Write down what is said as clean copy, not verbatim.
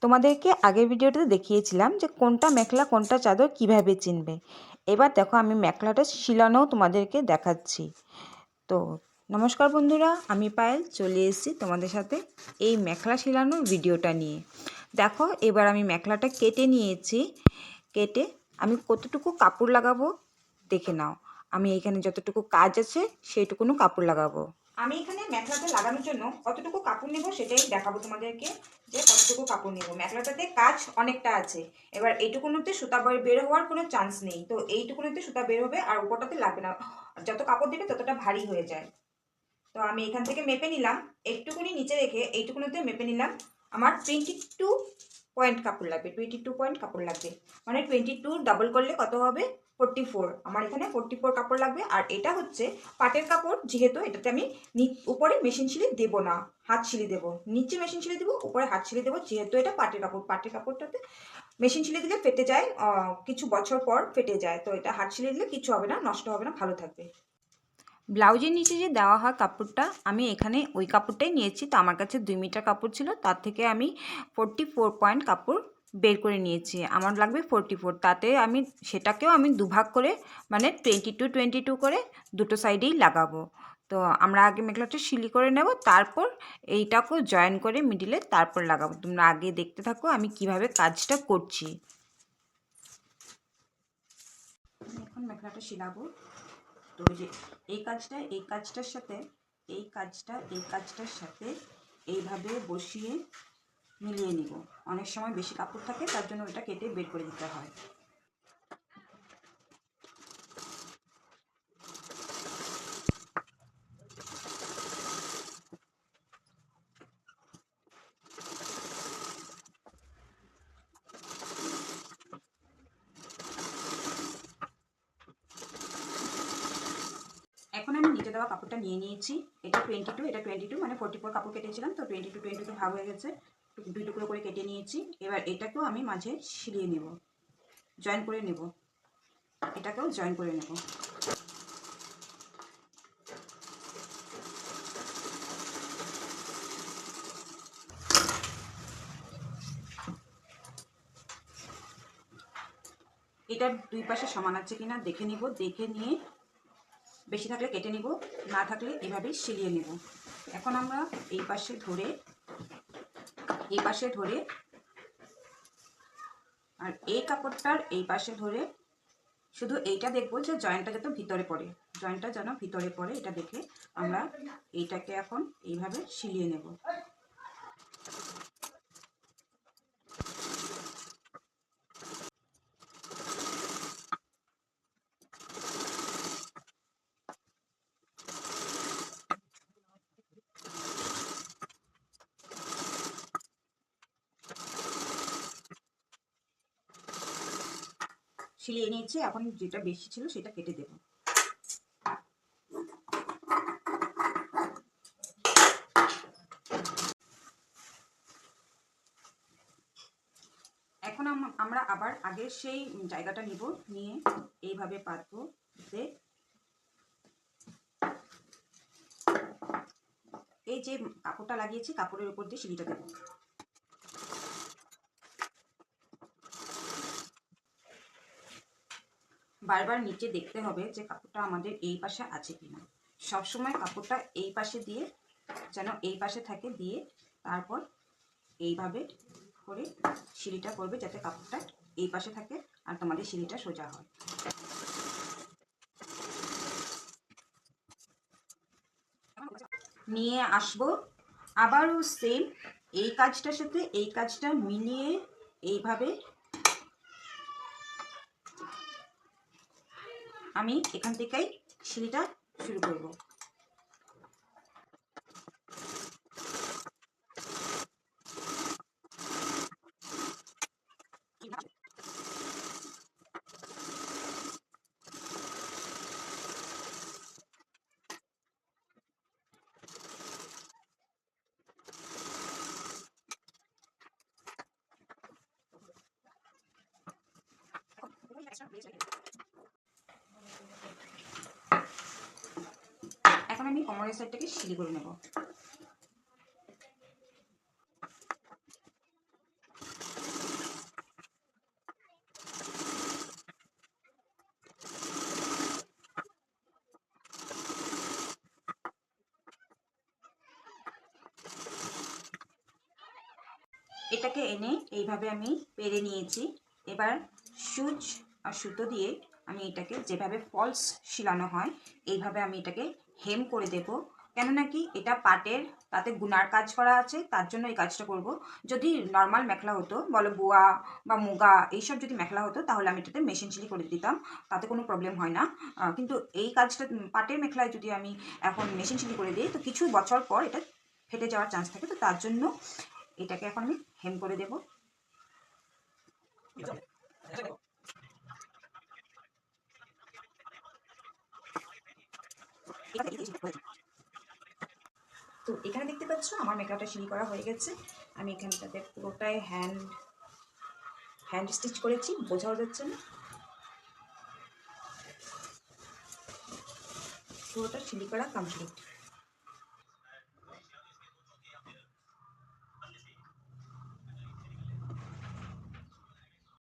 তোমাদেরকে আগের ভিডিওতে দেখিয়েছিলাম যে কোনটা মেখলা কোনটা চাদর কিভাবে চিনবে। এবার দেখো আমি মেখলাটা শিলানোও তোমাদেরকে দেখাচ্ছি। তো নমস্কার বন্ধুরা, আমি পায়েল চলে এসেছি তোমাদের সাথে এই মেখলা শিলানোর ভিডিওটা নিয়ে। দেখো এবার আমি মেখলাটা কেটে নিয়েছি। কেটে আমি কতটুকু কাপড় লাগাবো দেখে নাও। আমি এখানে যতটুকু কাজ আছে সেইটুকুনো কাপড় লাগাবো। আমি এখানে মেখলাটা লাগানোর জন্য কতটুকু কাপড় নেব সেটাই দেখাবো তোমাদেরকে, যে কতটুকু কাপড় নেব। মেখলাটাতে কাজ অনেকটা আছে। এবার এইটুকুনোতে সুতা বের হওয়ার কোনো চান্স নেই, তো এইটুকুনোতে সুতা বের হবে আর উপরটাতে লাগবে না। যত কাপড় দেবে ততটা ভারী হয়ে যায়। তো আমি এখান থেকে মেপে নিলাম, একটুকুনি নিচে রেখে এইটুকুনোতে মেপে নিলাম। আমার 22 পয়েন্ট কাপড় লাগবে, 22 পয়েন্ট কাপড় লাগবে। মানে 22 ডাবল করলে কত হবে? 44। আমার এখানে 44 কাপড় লাগবে। আর এটা হচ্ছে পাটের কাপড়, যেহেতু এটাতে আমি উপরে মেশিন সিলি দেবো না, হাত সিলি দেবো। নিচে মেশিন সিলি দেবো, উপরে হাত সিলি দেবো, যেহেতু এটা পাটের কাপড়। পাটের কাপড়টাতে মেশিন সিলি দিলে ফেটে যায়, কিছু বছর পর ফেটে যায়। তো এটা হাত সিলি দিলে কিছু হবে না, নষ্ট হবে না, ভালো থাকবে। ব্লাউজের নিচে যে দেওয়া হয় কাপড়টা, আমি এখানে ওই কাপড়টাই নিয়েছি। তো আমার কাছে 2 মিটার কাপড় ছিল, তার থেকে আমি 44 পয়েন্ট কাপড় বের করে নিয়েছি। আমার লাগবে 44। তাতে আমি সেটাকেও আমি দুভাগ করে, মানে 22 করে দুটো সাইডেই লাগাবো। তো আমরা আগে মেখলাটা সিলি করে নেব, তারপর এইটাকেও জয়েন করে মিডিলে তারপর লাগাবো। তোমরা আগে দেখতে থাকো আমি কিভাবে কাজটা করছি। এখন মেখলাটা সিলাবো। তো যে এই কাজটার সাথে এই কাজটার সাথে এইভাবে বসিয়ে মিলিয়ে নিব। অনেক সময় বেশি কাপড় থাকে, তার জন্য ওটা কেটে বের করে দিতে হয়। এখন আমি নিচে দেওয়া কাপড়টা নিয়ে নিয়েছি। এটা 22, এটা 22, মানে 44 কাপড় কেটেছিলাম। তো 22 ভাগ হয়ে গেছে, 2 টুকরো করে কেটে নিয়েছি। এবার এটাকেও আমি মাঝে সিলিয়ে নেব, জয়েন করে নেব। এটাকেও জয়েন করে নেব। এটার দুই পাশে সমান আছে কিনা দেখে নিব। দেখে নিয়ে বেশি থাকলে কেটে নিব, না থাকলে এভাবেই সিলিয়ে নেব। এখন আমরা এই পাশে ধরে আর এই কাপড়টার এই পাশে ধরে শুধু এইটা দেখবো যে জয়েন্টটা যাতে ভিতরে পড়ে, জয়েন্টটা যেন ভিতরে পড়ে, এটা দেখে আমরা এইটাকে এখন এইভাবে সিলিয়ে নেব। সিলিয়ে নিয়েছি, এখন যেটা বেশি ছিল সেটা কেটে দেব। এখন আমরা আবার আগের সেই জায়গাটা নিব, নিয়ে এইভাবে পাতবো। এই যে কাপড়টা লাগিয়েছি, কাপড়ের উপর দিয়ে সিলিটা দেব। বারবার নিচে দেখতে হবে যে কাপড়টা আমাদের এই পাশে আছে কিনা। সবসময় কাপড়টা এই পাশে দিয়ে, যেন এই পাশে থাকে, দিয়ে তারপর এইভাবে করে সিঁড়িটা করবে, যাতে কাপড়টা এই পাশে থাকে আর তোমাদের সিঁড়িটা সোজা হয়। নিয়ে আসবো আবারও সেম এই কাজটার সাথে এই কাজটা মিলিয়ে এইভাবে আমি এখান থেকেই সিঁড়িটা শুরু করব। এখন আমি কোমরের সাইডটাকে সিলি করে নেব। এটাকে এনে এইভাবে আমি পেরে নিয়েছি। এবার সুচ আর সুতো দিয়ে আমি এটাকে যেভাবে ফলস শিলানো হয় এইভাবে আমি এটাকে হেম করে দেব। কেননা কি এটা পাটের, তাতে গুনার কাজ করা আছে, তার জন্য এই কাজটা করব। যদি নর্মাল মেখলা হতো, বলো বোয়া বা মুগা এইসব যদি মেখলা হতো তাহলে আমি এটাতে মেশিন সেলাই করে দিতাম, তাতে কোনো প্রবলেম হয় না। কিন্তু এই কাজটা পাটের মেখলায় যদি আমি এখন মেশিন সেলাই করে দিই তো কিছু বছর পর এটা ফেটে যাওয়ার চান্স থাকে। তো তার জন্য এটাকে এখন আমি হেম করে দেব। তো এখানে দেখতে পাচ্ছ আমার মেখলাটা সেলাই করা হয়ে গেছে। আমি এখানটাতে পুরোটাই হ্যান্ড স্টিচ করেছি, বোঝাও যাচ্ছে না, পুরোটা সেলাই করা কমপ্লিট।